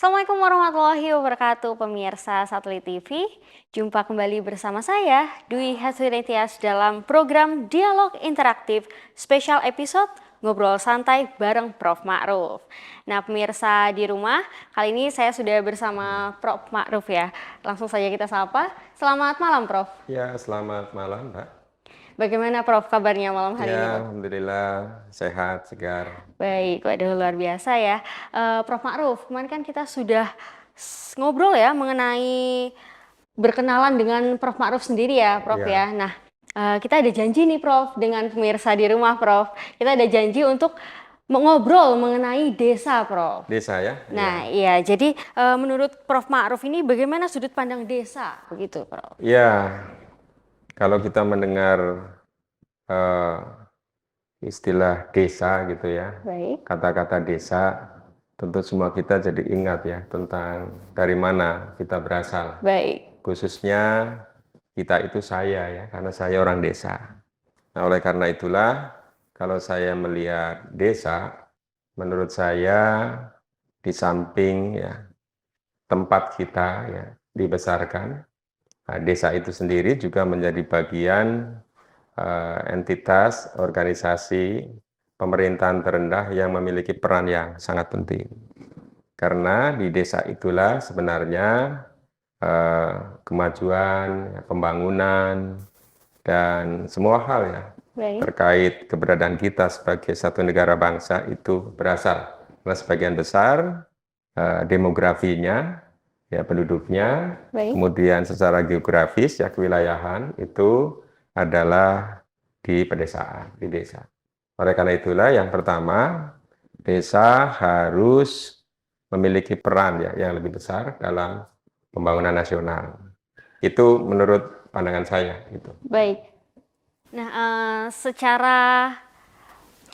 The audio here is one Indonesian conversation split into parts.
Assalamualaikum warahmatullahi wabarakatuh, pemirsa Satelit TV. Jumpa kembali bersama saya, Dwi Hasrinitias dalam program Dialog Interaktif Spesial Episode Ngobrol Santai bareng Prof. Ma'ruf. Nah, pemirsa di rumah, kali ini saya sudah bersama Prof. Ma'ruf ya. Langsung saja kita sapa. Selamat malam, Prof. Ya, selamat malam, Mbak. Bagaimana Prof kabarnya malam hari ini, Ya, Prof? alhamdulillah sehat, segar. Baik, waduh luar biasa ya. Prof. Ma'ruf, kemarin kan kita sudah ngobrol ya mengenai berkenalan dengan Prof. Ma'ruf sendiri ya, Prof Ya, ya. Nah, kita ada janji nih, Prof, dengan pemirsa di rumah, Prof. Kita ada janji untuk ngobrol mengenai desa, Prof. desa ya. Nah, iya. Jadi menurut Prof. Ma'ruf ini bagaimana sudut pandang desa, begitu, Prof? Ya, kalau kita mendengar eh, istilah desa gitu ya, Baik, kata-kata desa, tentu semua kita jadi ingat ya tentang dari mana kita berasal. baik, Khususnya kita itu saya ya, karena saya orang desa. Nah, oleh karena itulah, kalau saya melihat desa, menurut saya di samping ya tempat kita ya dibesarkan, nah, desa itu sendiri juga menjadi bagian entitas organisasi pemerintahan terendah yang memiliki peran yang sangat penting. Karena di desa itulah sebenarnya kemajuan, ya, pembangunan, dan semua hal ya baik, terkait keberadaan kita sebagai satu negara bangsa itu berasal. Karena sebagian besar demografinya, ya penduduknya, baik. kemudian secara geografis ya kewilayahan itu adalah di pedesaan, di desa. Oleh karena itulah yang pertama, desa harus memiliki peran ya yang lebih besar dalam pembangunan nasional. Itu menurut pandangan saya gitu. Baik. Nah, secara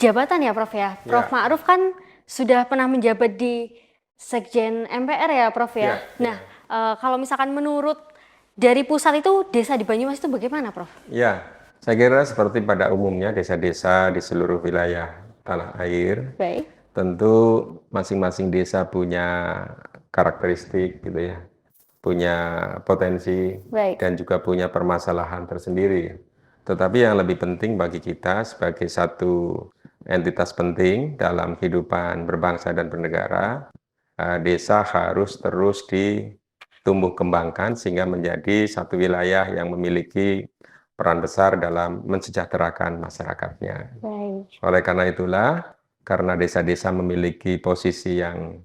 jabatan ya, Prof ya. Prof Ya, Ma'ruf kan sudah pernah menjabat di Sekjen MPR ya, Prof ya. ya, Nah, ya. kalau misalkan menurut dari pusat itu desa di Banyumas itu bagaimana, Prof? Ya, saya kira seperti pada umumnya desa-desa di seluruh wilayah tanah air, Baik, tentu masing-masing desa punya karakteristik gitu ya, punya potensi baik, dan juga punya permasalahan tersendiri. Tetapi yang lebih penting bagi kita sebagai satu entitas penting dalam kehidupan berbangsa dan bernegara, desa harus terus ditumbuh kembangkan sehingga menjadi satu wilayah yang memiliki peran besar dalam mensejahterakan masyarakatnya. baik, Oleh karena itulah, karena desa-desa memiliki posisi yang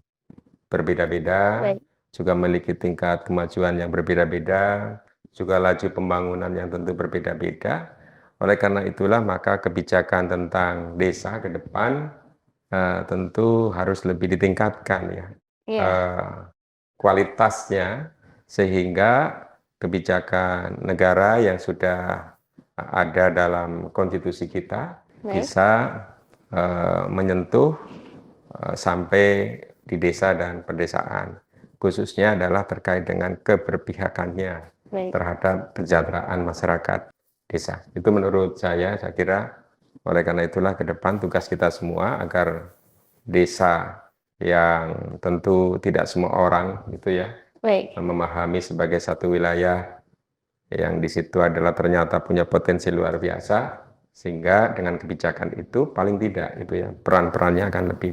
berbeda-beda, baik, juga memiliki tingkat kemajuan yang berbeda-beda, juga laju pembangunan yang tentu berbeda-beda. Oleh karena itulah, maka kebijakan tentang desa ke depan tentu harus lebih ditingkatkan ya iya, eh, kualitasnya, sehingga kebijakan negara yang sudah ada dalam konstitusi kita baik, bisa menyentuh sampai di desa dan pedesaan. Khususnya adalah terkait dengan keberpihakannya baik, terhadap kesejahteraan masyarakat desa. Itu menurut saya kira oleh karena itulah ke depan tugas kita semua agar desa yang tentu tidak semua orang gitu ya baik. memahami sebagai satu wilayah yang di situ adalah ternyata punya potensi luar biasa, sehingga dengan kebijakan itu paling tidak itu ya peran-perannya akan lebih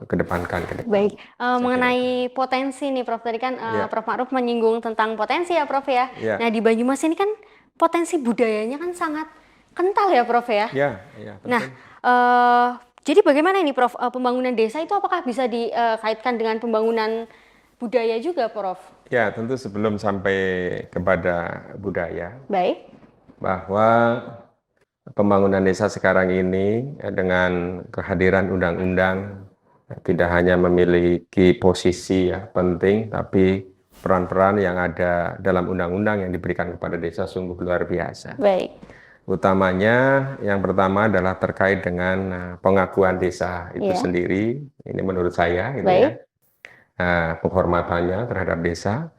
kedepankan ke depan. Baik, Saya kira itu. mengenai potensi nih Prof, tadi kan Ya, Prof Ma'ruf menyinggung tentang potensi ya Prof ya. ya, Nah di Banyumas ini kan potensi budayanya kan sangat kental ya Prof ya. ya, ya, Nah, betul. eee, jadi bagaimana ini Prof, pembangunan desa itu apakah bisa dikaitkan dengan pembangunan budaya juga Prof? Ya, tentu sebelum sampai kepada budaya, Baik, bahwa pembangunan desa sekarang ini dengan kehadiran undang-undang tidak hanya memiliki posisi ya penting, tapi peran-peran yang ada dalam undang-undang yang diberikan kepada desa sungguh luar biasa. baik, Utamanya yang pertama adalah terkait dengan pengakuan desa itu iya, sendiri. Ini menurut saya gitu ya. baik, Penghormatannya terhadap desa.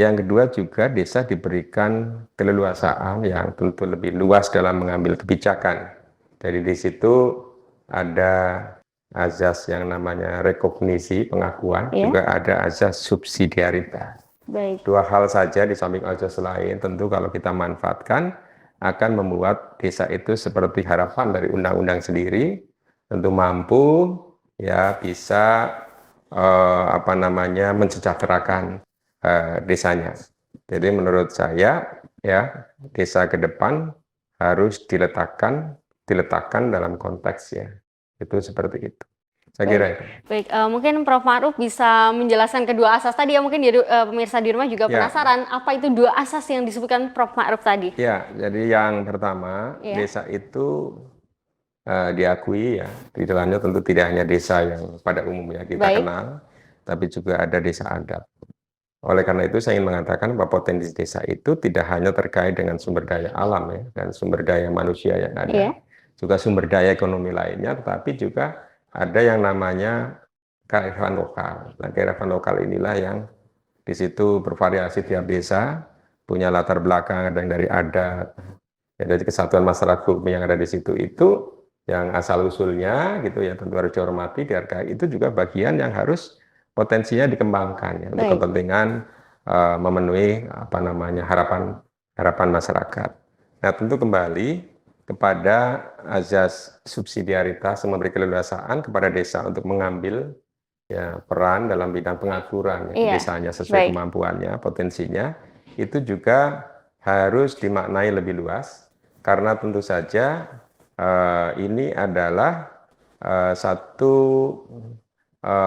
Yang kedua juga desa diberikan keleluasaan yang tentu lebih luas dalam mengambil kebijakan. Jadi di situ ada azas yang namanya rekognisi, pengakuan, Iya. juga ada azas subsidiaritas. Baik. Dua hal saja di samping azas lain, tentu kalau kita manfaatkan akan membuat desa itu seperti harapan dari undang-undang sendiri, tentu mampu ya bisa mensejahterakan desanya. Jadi menurut saya ya desa ke depan harus diletakkan dalam konteks ya. Itu seperti itu. Saya kira itu. Baik, mungkin Prof. Ma'ruf bisa menjelaskan kedua asas tadi ya, mungkin pemirsa di rumah juga Ya. penasaran apa itu dua asas yang disebutkan Prof. Ma'ruf tadi. Ya, jadi yang pertama, Iya. desa itu diakui ya, di dalamnya tentu tidak hanya desa yang pada umumnya kita Baik. kenal, tapi juga ada desa adat. Oleh karena itu saya ingin mengatakan bahwa potensi desa itu tidak hanya terkait dengan sumber daya alam ya, dan sumber daya manusia yang ada, Iya. juga sumber daya ekonomi lainnya, tetapi juga ada yang namanya kearifan lokal. Nah, kearifan lokal inilah yang di situ bervariasi tiap desa, punya latar belakang, ada yang dari adat, ya, dari kesatuan masyarakat hukum yang ada di situ itu yang asal usulnya gitu ya tentu harus dihormati, dihargai. Itu juga bagian yang harus potensinya dikembangkan ya, untuk Baik. kepentingan memenuhi harapan masyarakat. Nah, tentu kembali kepada azas subsidiaritas yang memberi keleluasaan kepada desa untuk mengambil ya peran dalam bidang pengaturan ya, Iya. desanya sesuai kemampuannya, potensinya, itu juga harus dimaknai lebih luas karena tentu saja ini adalah satu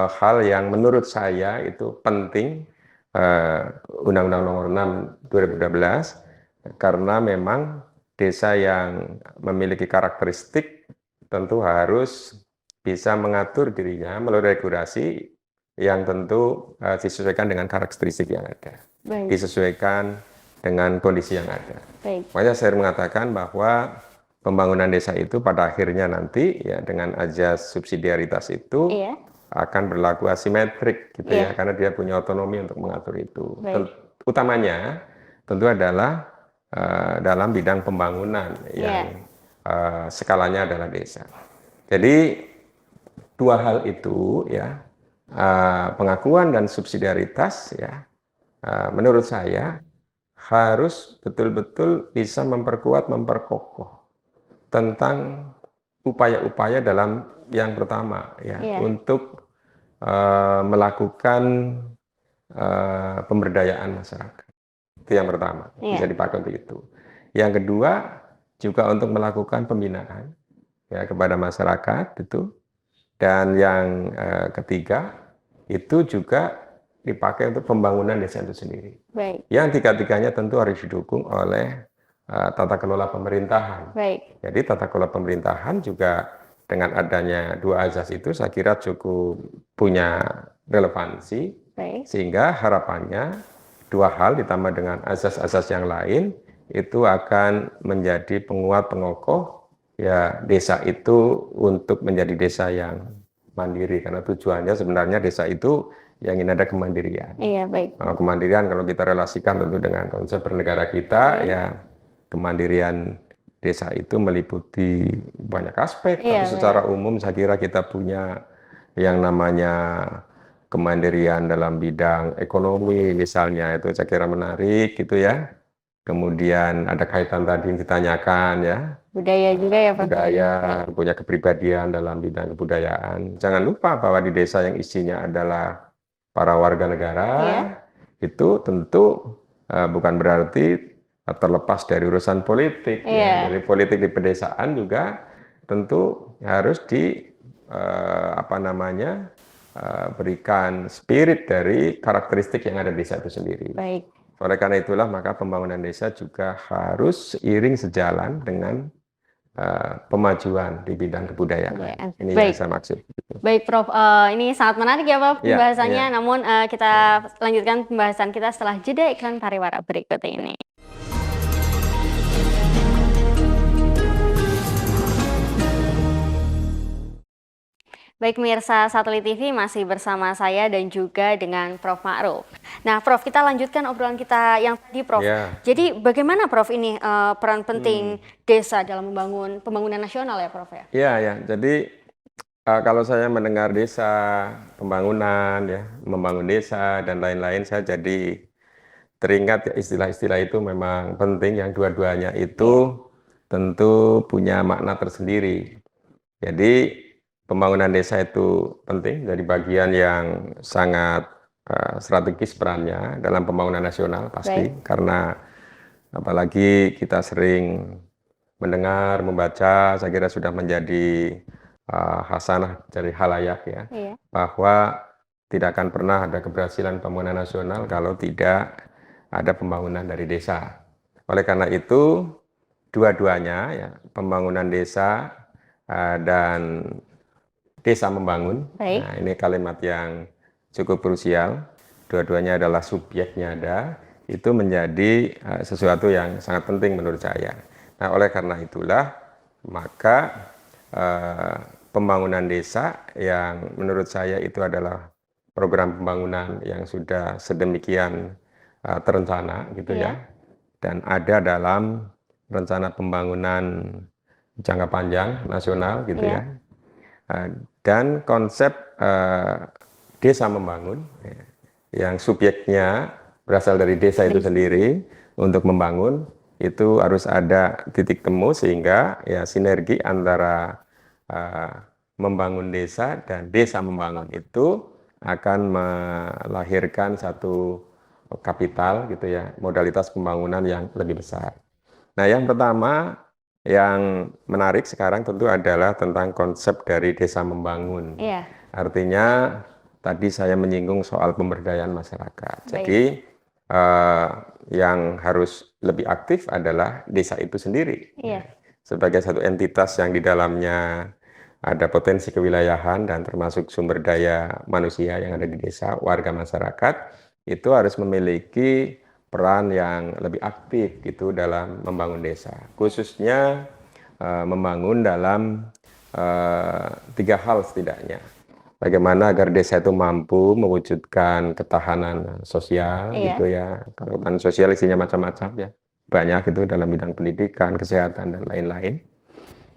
hal yang menurut saya itu penting, Undang-Undang Nomor 6 2012, karena memang desa yang memiliki karakteristik tentu harus bisa mengatur dirinya melalui regulasi yang tentu disesuaikan dengan karakteristik yang ada, Baik. disesuaikan dengan kondisi yang ada. Baik. Makanya saya mengatakan bahwa pembangunan desa itu pada akhirnya nanti ya dengan azas subsidiaritas itu Iya. akan berlaku asimetrik gitu Iya. ya, karena dia punya otonomi untuk mengatur itu. Baik. Utamanya tentu adalah dalam bidang pembangunan yang skalanya adalah desa. Jadi dua hal itu ya, pengakuan dan subsidiaritas ya, menurut saya harus betul-betul bisa memperkokoh tentang upaya-upaya dalam yang pertama ya, untuk melakukan pemberdayaan masyarakat. Itu yang pertama, bisa dipakai untuk itu. Yang kedua juga untuk melakukan pembinaan ya kepada masyarakat itu. Dan yang ketiga itu juga dipakai untuk pembangunan desa itu sendiri. Baik. Yang tiga-tiganya tentu harus didukung oleh tata kelola pemerintahan. Baik. Jadi tata kelola pemerintahan juga dengan adanya dua azas itu saya kira cukup punya relevansi. Baik. Sehingga harapannya dua hal ditambah dengan azas-azas yang lain itu akan menjadi penguat pengokoh ya desa itu untuk menjadi desa yang mandiri, karena tujuannya sebenarnya desa itu yang ingin ada kemandirian. Iya, baik. Kemandirian kalau kita relasikan tentu dengan konsep bernegara kita ya, kemandirian desa itu meliputi banyak aspek, tapi secara umum saya kira kita punya yang namanya kemandirian dalam bidang ekonomi misalnya, itu saya kira menarik gitu ya. Kemudian ada kaitan tadi yang ditanyakan ya, budaya juga ya Pak. Budaya, punya kepribadian dalam bidang kebudayaan. Jangan lupa bahwa di desa yang isinya adalah para warga negara, itu tentu bukan berarti terlepas dari urusan politik. Ya. Dari politik di pedesaan juga tentu harus berikan spirit dari karakteristik yang ada di desa itu sendiri. Baik. Oleh karena itulah maka pembangunan desa juga harus seiring sejalan dengan pemajuan di bidang kebudayaan. Ini yang saya maksud. Baik Prof, ini sangat menarik ya Prof pembahasannya. Namun kita lanjutkan pembahasan kita setelah jeda iklan pariwara berikut ini. Baik pemirsa Satelit TV, masih bersama saya dan juga dengan Prof. Ma'ruf. Nah Prof, kita lanjutkan obrolan kita yang tadi Prof. Jadi bagaimana Prof ini peran penting desa dalam membangun pembangunan nasional ya Prof ya? Iya, jadi Kalau saya mendengar desa, pembangunan ya, membangun desa dan lain-lain, saya jadi teringat ya istilah-istilah itu memang penting, yang dua-duanya Iya, itu tentu punya makna tersendiri. Jadi pembangunan desa itu penting, dari bagian yang sangat strategis perannya dalam pembangunan nasional pasti, baik. karena apalagi kita sering mendengar, membaca, saya kira sudah menjadi hasanah dari halayak ya, Iya, bahwa tidak akan pernah ada keberhasilan pembangunan nasional kalau tidak ada pembangunan dari desa. Oleh karena itu, dua-duanya ya, pembangunan desa dan desa membangun. baik. Nah, ini kalimat yang cukup krusial. Dua-duanya adalah subjeknya ada, itu menjadi sesuatu yang sangat penting menurut saya. Nah, oleh karena itulah, maka pembangunan desa yang menurut saya itu adalah program pembangunan yang sudah sedemikian terencana gitu Iya, ya, dan ada dalam rencana pembangunan jangka panjang nasional gitu iya, ya. Eh, dan konsep desa membangun ya, yang subjeknya berasal dari desa itu baik. sendiri untuk membangun, itu harus ada titik temu sehingga ya sinergi antara eh, membangun desa dan desa membangun itu akan melahirkan satu kapital gitu ya, modalitas pembangunan yang lebih besar. Nah, yang pertama yang menarik sekarang tentu adalah tentang konsep dari desa membangun. Iya, Artinya tadi saya menyinggung soal pemberdayaan masyarakat. baik. Jadi yang harus lebih aktif adalah desa itu sendiri. Iya, Sebagai satu entitas yang di dalamnya ada potensi kewilayahan dan termasuk sumber daya manusia yang ada di desa, warga masyarakat, itu harus memiliki peran yang lebih aktif gitu dalam membangun desa. Khususnya membangun dalam tiga hal setidaknya. Bagaimana agar desa itu mampu mewujudkan ketahanan sosial iya, gitu ya. Kalau ketahanan sosial isinya macam-macam ya. Banyak itu dalam bidang pendidikan, kesehatan dan lain-lain.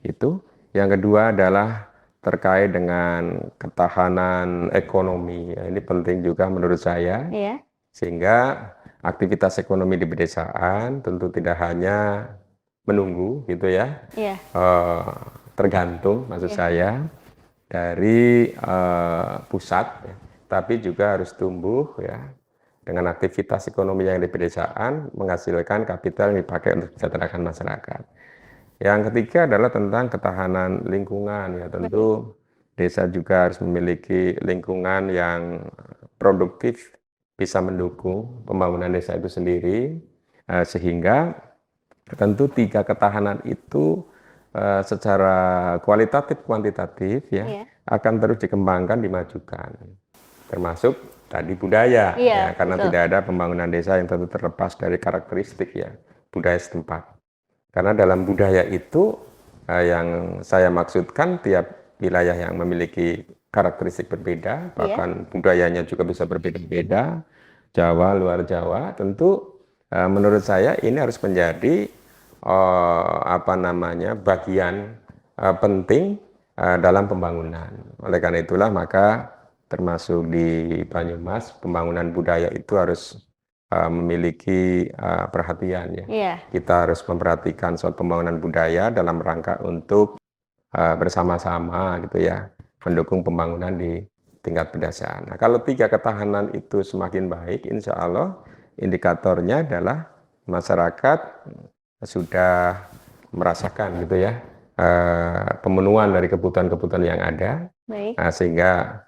Itu. Yang kedua adalah terkait dengan ketahanan ekonomi. Ya, ini penting juga menurut saya. iya, Sehingga aktivitas ekonomi di pedesaan tentu tidak hanya menunggu gitu ya, iya, tergantung maksud iya, saya dari pusat, ya, tapi juga harus tumbuh ya dengan aktivitas ekonomi yang di pedesaan menghasilkan kapital yang dipakai untuk mensejahterakan masyarakat. Yang ketiga adalah tentang ketahanan lingkungan ya, baik. tentu desa juga harus memiliki lingkungan yang produktif, bisa mendukung pembangunan desa itu sendiri, sehingga tentu tiga ketahanan itu secara kualitatif kuantitatif ya Iya, akan terus dikembangkan, dimajukan, termasuk tadi budaya iya, ya, karena betul. tidak ada pembangunan desa yang tentu terlepas dari karakteristik ya budaya setempat. Karena dalam budaya itu yang saya maksudkan tiap wilayah yang memiliki karakteristik berbeda, Iya, bahkan budayanya juga bisa berbeda-beda. Jawa, luar Jawa, tentu menurut saya ini harus menjadi bagian penting dalam pembangunan. Oleh karena itulah maka termasuk di Banyumas pembangunan budaya itu harus memiliki perhatian ya. iya, Kita harus memperhatikan soal pembangunan budaya dalam rangka untuk bersama-sama gitu ya mendukung pembangunan di tingkat pedesaan. Nah, kalau tiga ketahanan itu semakin baik, insya Allah indikatornya adalah masyarakat sudah merasakan gitu ya pemenuhan dari kebutuhan-kebutuhan yang ada, baik. sehingga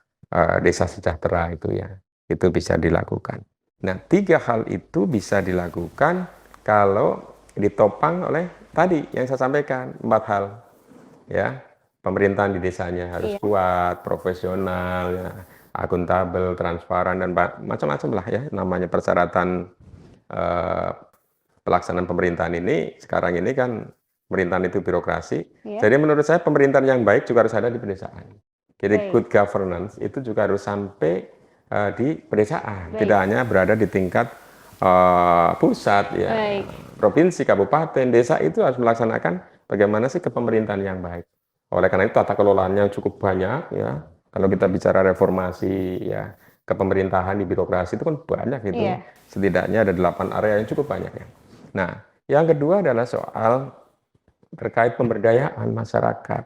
desa sejahtera itu ya itu bisa dilakukan. Nah, tiga hal itu bisa dilakukan kalau ditopang oleh tadi yang saya sampaikan, 4 hal ya. Pemerintahan di desanya harus Iya, kuat, profesional ya, akuntabel, transparan dan macam-macam lah ya namanya persyaratan eh, pelaksanaan pemerintahan ini. Sekarang ini kan pemerintahan itu birokrasi. iya, Jadi menurut saya pemerintahan yang baik juga harus ada di pedesaan. Jadi baik, good governance itu juga harus sampai di pedesaan, baik, tidak hanya berada di tingkat pusat ya, baik. provinsi, kabupaten, desa itu harus melaksanakan bagaimana sih kepemerintahan yang baik. Oleh karena itu tata kelolanya cukup banyak ya. Kalau kita bicara reformasi ya kepemerintahan di birokrasi itu kan banyak gitu. Iya. Setidaknya ada 8 area yang cukup banyak ya. Nah, yang kedua adalah soal terkait pemberdayaan masyarakat.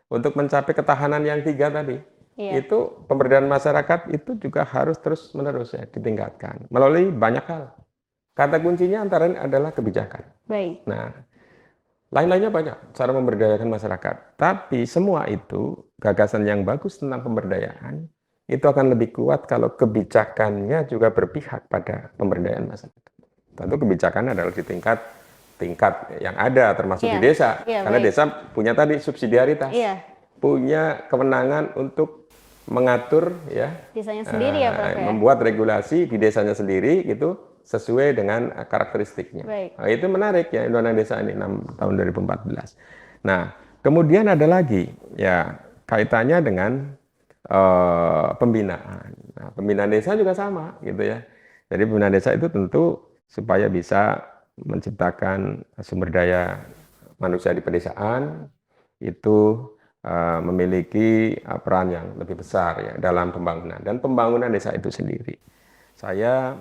Untuk mencapai ketahanan yang 3 tadi, Iya. itu pemberdayaan masyarakat itu juga harus terus-menerus ya ditingkatkan melalui banyak hal. Kata kuncinya antara lain adalah kebijakan. Baik. Nah, lain-lainnya banyak cara memberdayakan masyarakat. Tapi semua itu gagasan yang bagus tentang pemberdayaan itu akan lebih kuat kalau kebijakannya juga berpihak pada pemberdayaan masyarakat. Tentu kebijakan adalah di tingkat yang ada termasuk di Iya. desa. Iya, Karena baik. desa punya tadi subsidiaritas. Iya. Punya kewenangan untuk mengatur ya Desanya sendiri ya, Prof ya. membuat regulasi di desanya sendiri gitu sesuai dengan karakteristiknya. Baik. Nah, itu menarik ya Undang-Undang Desa ini tahun 2014. Nah, kemudian ada lagi ya kaitannya dengan pembinaan. Nah, pembinaan desa juga sama gitu ya. Jadi pembinaan desa itu tentu supaya bisa menciptakan sumber daya manusia di pedesaan itu memiliki peran yang lebih besar ya dalam pembangunan dan pembangunan desa itu sendiri. Saya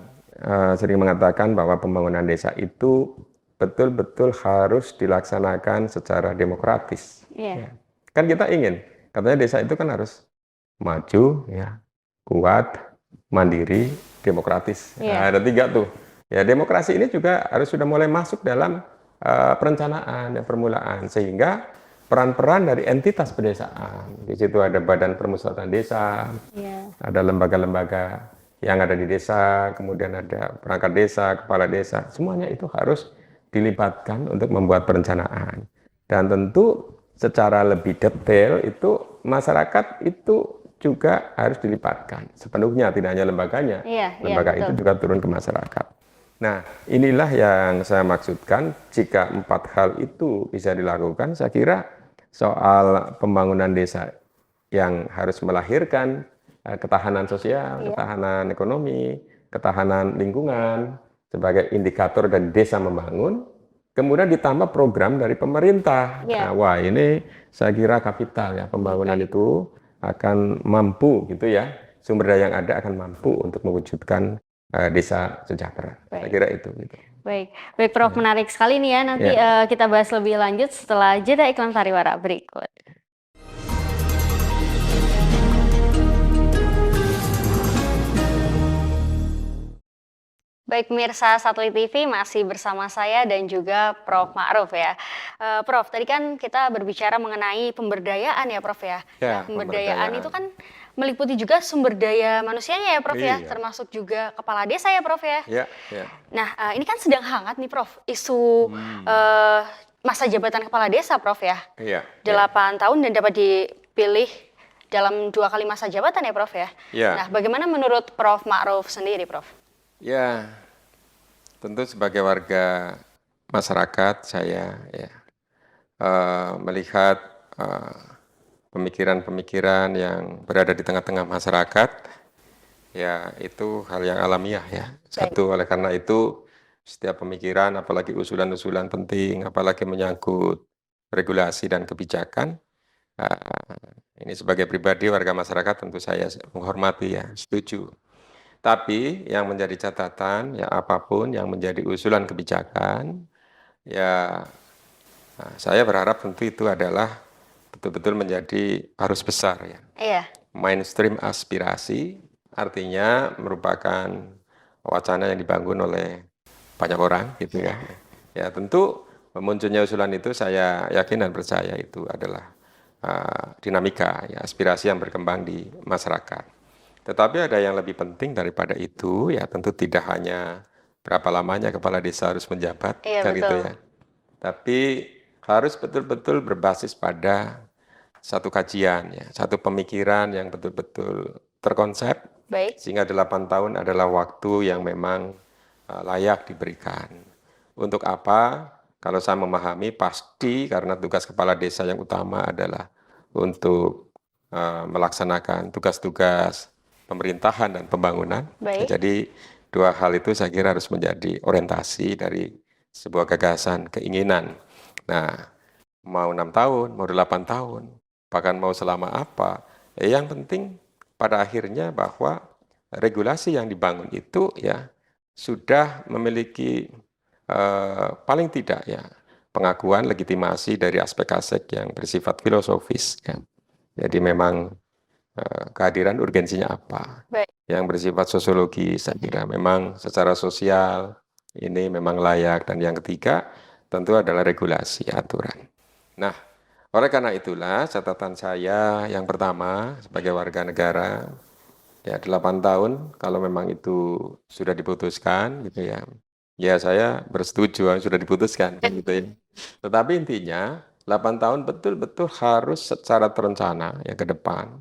sering mengatakan bahwa pembangunan desa itu betul-betul harus dilaksanakan secara demokratis. Iya. Ya. Kan kita ingin, katanya desa itu kan harus maju, ya, kuat, mandiri, demokratis. Iya. Nah, ada 3 tuh. Ya, demokrasi ini juga harus sudah mulai masuk dalam perencanaan dan permulaan sehingga peran-peran dari entitas pedesaan. Di situ ada Badan Permusyawaratan Desa, Iya. ada lembaga-lembaga yang ada di desa, kemudian ada perangkat desa, kepala desa. Semuanya itu harus dilibatkan untuk membuat perencanaan. Dan tentu secara lebih detail itu masyarakat itu juga harus dilibatkan sepenuhnya, tidak hanya lembaganya. Iya, Lembaga betul. itu juga turun ke masyarakat. Nah, inilah yang saya maksudkan, jika 4 hal itu bisa dilakukan, saya kira soal pembangunan desa yang harus melahirkan ketahanan sosial, ketahanan ekonomi, ketahanan lingkungan sebagai indikator dari desa membangun, kemudian ditambah program dari pemerintah. Ya. Nah, wah ini saya kira kapital ya, pembangunan itu akan mampu gitu ya, sumber daya yang ada akan mampu untuk mewujudkan desa sejahtera. Saya kira itu. Gitu. Baik, Prof, menarik sekali nih ya. Nanti kita bahas lebih lanjut setelah jeda iklan pariwara berikut. Baik, pemirsa Satelit TV masih bersama saya dan juga Prof Ma'ruf ya. Prof, tadi kan kita berbicara mengenai pemberdayaan ya, Prof ya. Ya, pemberdayaan itu kan meliputi juga sumber daya manusianya ya, Prof ya, termasuk juga kepala desa ya, Prof ya. Iya, iya. Nah, ini kan sedang hangat nih, Prof, isu masa jabatan kepala desa, Prof ya. Iya. 8 tahun dan dapat dipilih dalam 2 kali masa jabatan ya, Prof ya. Iya. Nah, bagaimana menurut Prof Ma'ruf sendiri, Prof? Ya, tentu sebagai warga masyarakat saya ya melihat pemikiran-pemikiran yang berada di tengah-tengah masyarakat, ya itu hal yang alamiah ya. Satu, oleh karena itu setiap pemikiran, apalagi usulan-usulan penting, apalagi menyangkut regulasi dan kebijakan, ini sebagai pribadi warga masyarakat tentu saya menghormati ya, setuju. Tapi yang menjadi catatan, ya apapun yang menjadi usulan kebijakan, ya saya berharap tentu itu adalah betul-betul menjadi arus besar ya. Iya. Mainstream aspirasi, artinya merupakan wacana yang dibangun oleh banyak orang gitu ya. Ya tentu munculnya usulan itu saya yakin dan percaya itu adalah dinamika, ya aspirasi yang berkembang di masyarakat. Tetapi ada yang lebih penting daripada itu, ya tentu tidak hanya berapa lamanya kepala desa harus menjabat, kan gitu ya. Tapi harus betul-betul berbasis pada satu kajian, ya, satu pemikiran yang betul-betul terkonsep, sehingga 8 tahun adalah waktu yang memang layak diberikan. Untuk apa? Kalau saya memahami pasti karena tugas kepala desa yang utama adalah untuk melaksanakan tugas-tugas pemerintahan dan pembangunan. Jadi 2 hal itu saya kira harus menjadi orientasi dari sebuah gagasan, keinginan. Nah, mau 6 tahun, mau 8 tahun, bahkan mau selama apa. Yang penting pada akhirnya bahwa regulasi yang dibangun itu ya sudah memiliki paling tidak ya pengakuan legitimasi dari aspek-aspek yang bersifat filosofis ya. Jadi memang kehadiran urgensinya apa. Baik. Yang bersifat sosiologi saya kira memang secara sosial ini memang layak, dan yang ketiga tentu adalah regulasi aturan. Nah, oleh karena itulah catatan saya yang pertama sebagai warga negara ya 8 tahun kalau memang itu sudah diputuskan gitu ya. Ya saya bersetuju sudah diputuskan kan gitu ya. Tetapi intinya 8 tahun betul-betul harus secara terencana ya ke depan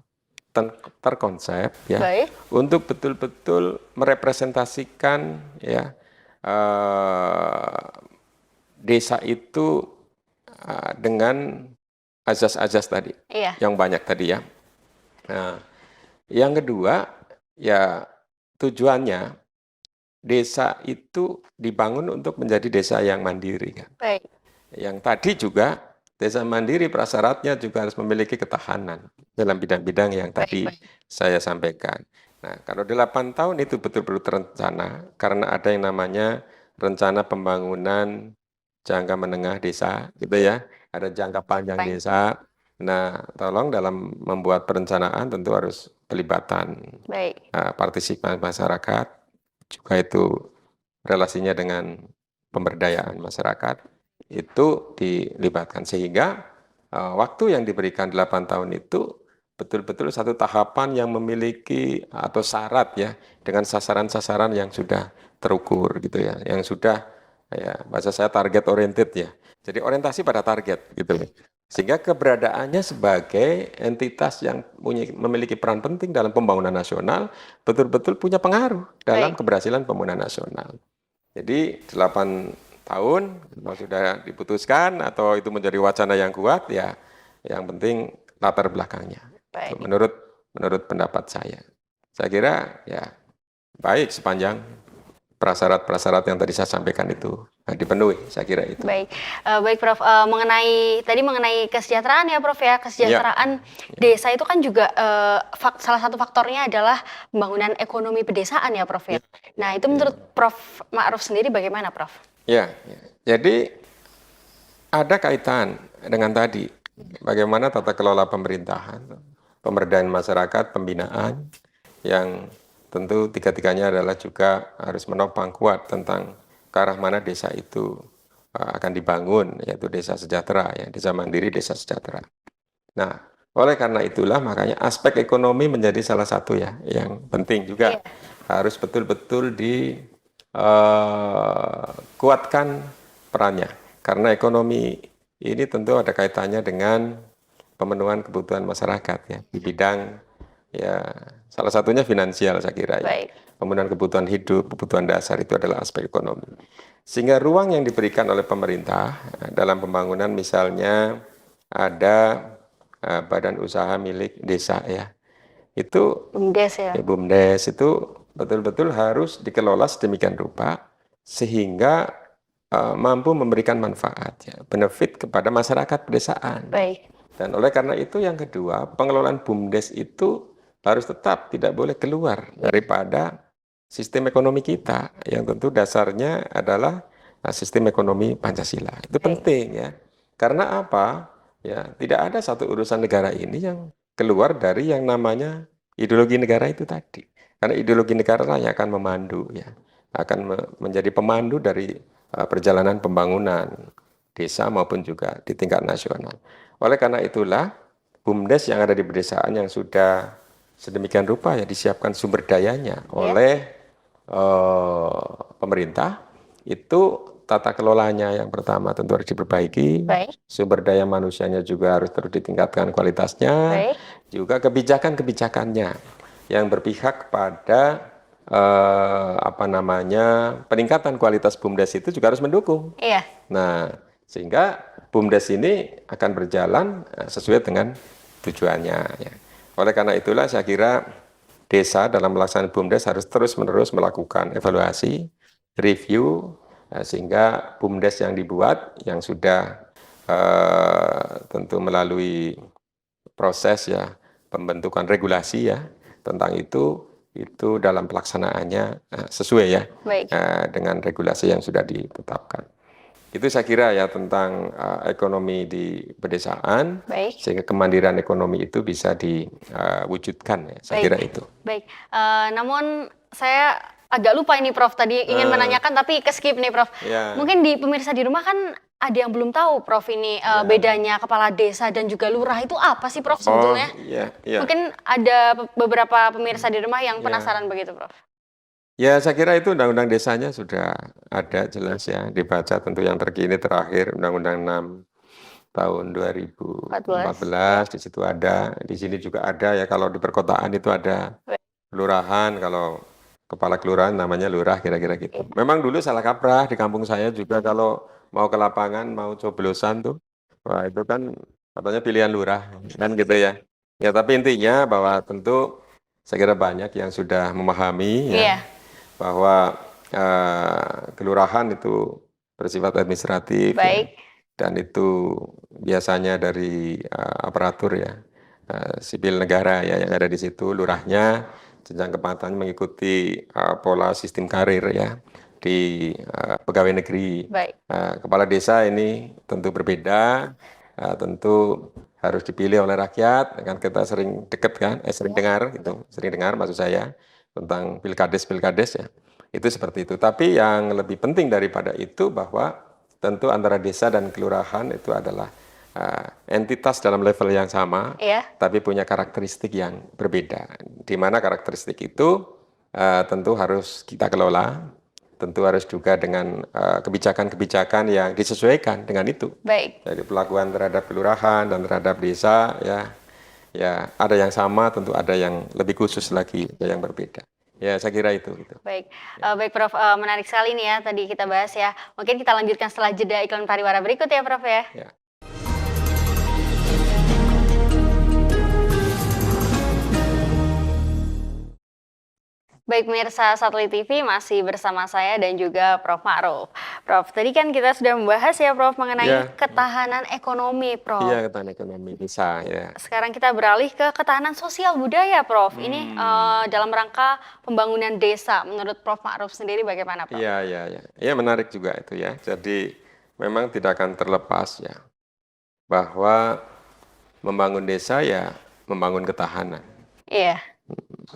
terkonsep ya Baik. untuk betul-betul merepresentasikan ya desa itu dengan azas-azas tadi Iya. yang banyak tadi ya. Nah, yang kedua ya tujuannya desa itu dibangun untuk menjadi desa yang mandiri kan. Baik. Yang tadi juga desa mandiri prasyaratnya juga harus memiliki ketahanan dalam bidang-bidang yang tadi saya sampaikan. Nah, kalau 8 tahun itu betul-betul terencana, karena ada yang namanya rencana pembangunan jangka menengah desa, gitu ya. Ada jangka panjang desa. Nah, tolong dalam membuat perencanaan tentu harus pelibatan Baik. partisipasi masyarakat, juga itu relasinya dengan pemberdayaan masyarakat itu dilibatkan sehingga waktu yang diberikan 8 tahun itu betul-betul satu tahapan yang memiliki atau syarat ya dengan sasaran-sasaran yang sudah terukur gitu ya, yang sudah ya bahasa saya target oriented ya. Jadi orientasi pada target gitu. Sehingga keberadaannya sebagai entitas yang memiliki peran penting dalam pembangunan nasional betul-betul punya pengaruh dalam keberhasilan pembangunan nasional. Jadi 8 tahun kalau sudah diputuskan atau itu menjadi wacana yang kuat ya yang penting latar belakangnya. Menurut pendapat saya kira ya baik sepanjang prasyarat-prasyarat yang tadi saya sampaikan itu dipenuhi, saya kira itu. Baik, baik Prof. Mengenai kesejahteraan ya Prof ya, kesejahteraan desa itu kan juga salah satu faktornya adalah pembangunan ekonomi pedesaan ya Prof ya. Nah itu menurut Prof Ma'ruf sendiri bagaimana Prof? Ya, jadi ada kaitan dengan tadi bagaimana tata kelola pemerintahan, pemberdayaan masyarakat, pembinaan yang tentu tiga-tiganya adalah juga harus menopang kuat tentang ke arah mana desa itu akan dibangun, yaitu desa sejahtera, ya, desa mandiri, desa sejahtera. Nah, oleh karena itulah makanya aspek ekonomi menjadi salah satu ya yang penting juga harus betul-betul dikuatkan perannya, karena ekonomi ini tentu ada kaitannya dengan pemenuhan kebutuhan masyarakat ya di bidang ya salah satunya finansial saya kira ya. Pemenuhan kebutuhan hidup, kebutuhan dasar itu adalah aspek ekonomi. Sehingga ruang yang diberikan oleh pemerintah dalam pembangunan misalnya ada badan usaha milik desa ya. Itu BUMDes ya. BUMDes itu betul-betul harus dikelola sedemikian rupa sehingga mampu memberikan manfaat ya, benefit kepada masyarakat pedesaan. Baik. Dan oleh karena itu yang kedua, pengelolaan BUMDes itu harus tetap tidak boleh keluar daripada sistem ekonomi kita yang tentu dasarnya adalah sistem ekonomi Pancasila. Itu penting ya. Karena apa? Ya, tidak ada satu urusan negara ini yang keluar dari yang namanya ideologi negara itu tadi. Karena ideologi negara yang akan memandu ya, akan menjadi pemandu dari perjalanan pembangunan desa maupun juga di tingkat nasional. Oleh karena itulah BUMDes yang ada di pedesaan yang sudah sedemikian rupa ya disiapkan sumber dayanya oleh pemerintah, itu tata kelolanya yang pertama tentu harus diperbaiki, sumber daya manusianya juga harus terus ditingkatkan kualitasnya, juga kebijakan-kebijakannya yang berpihak pada peningkatan kualitas BUMDes itu juga harus mendukung. Nah, sehingga BUMDes ini akan berjalan sesuai dengan tujuannya. Ya. Oleh karena itulah saya kira desa dalam melaksanakan BUMDes harus terus-menerus melakukan evaluasi, review, sehingga BUMDes yang dibuat, yang sudah tentu melalui proses ya pembentukan regulasi ya tentang itu dalam pelaksanaannya sesuai ya Baik. dengan regulasi yang sudah ditetapkan. Itu saya kira ya tentang ekonomi di pedesaan, Baik. sehingga kemandirian ekonomi itu bisa diwujudkan ya, saya Baik. kira itu. Baik, namun saya agak lupa ini Prof, tadi ingin menanyakan tapi ke-skip nih Prof. Ya. Mungkin di pemirsa di rumah kan ada yang belum tahu Prof ini bedanya kepala desa dan juga lurah itu apa sih Prof sebetulnya? Iya, iya. Mungkin ada beberapa pemirsa di rumah yang Ya. penasaran begitu Prof. Ya, saya kira itu undang-undang desanya sudah ada jelas ya, dibaca tentu yang terkini terakhir Undang-Undang 6 tahun 2014, di situ ada, di sini juga ada ya, kalau di perkotaan itu ada kelurahan, kalau kepala kelurahan namanya lurah, kira-kira gitu. Memang dulu salah kaprah di kampung saya juga kalau mau ke lapangan, mau coblosan tuh, wah itu kan katanya pilihan lurah, kan gitu ya. Ya, tapi intinya bahwa tentu saya kira banyak yang sudah memahami ya, bahwa kelurahan itu bersifat administratif ya, dan itu biasanya dari aparatur ya, sipil negara ya yang ada di situ. Lurahnya jenjang kepangkatannya mengikuti pola sistem karir ya di pegawai negeri. Kepala desa ini tentu berbeda, tentu harus dipilih oleh rakyat. Kan kita sering dengar maksud saya tentang pilkades ya. Itu seperti itu. Tapi yang lebih penting daripada itu bahwa tentu antara desa dan kelurahan itu adalah entitas dalam level yang sama, tapi punya karakteristik yang berbeda. Di mana karakteristik itu tentu harus kita kelola, tentu harus juga dengan kebijakan-kebijakan yang disesuaikan dengan itu. Jadi pelakuan terhadap kelurahan dan terhadap desa ya ada yang sama, tentu ada yang lebih khusus lagi, ada yang berbeda. Ya, saya kira itu. Baik, baik Prof, menarik sekali nih ya tadi kita bahas ya. Mungkin kita lanjutkan setelah jeda iklan pariwara berikut ya Prof ya. Baik pemirsa Satelit TV, masih bersama saya dan juga Prof Ma'ruf. Prof, tadi kan kita sudah membahas ya Prof mengenai ketahanan ekonomi Prof. Iya, ketahanan ekonomi bisa ya. Sekarang kita beralih ke ketahanan sosial budaya Prof. Ini dalam rangka pembangunan desa, menurut Prof Ma'ruf sendiri bagaimana Prof? Iya, menarik juga itu ya. Jadi memang tidak akan terlepas ya bahwa membangun desa ya membangun ketahanan. Iya.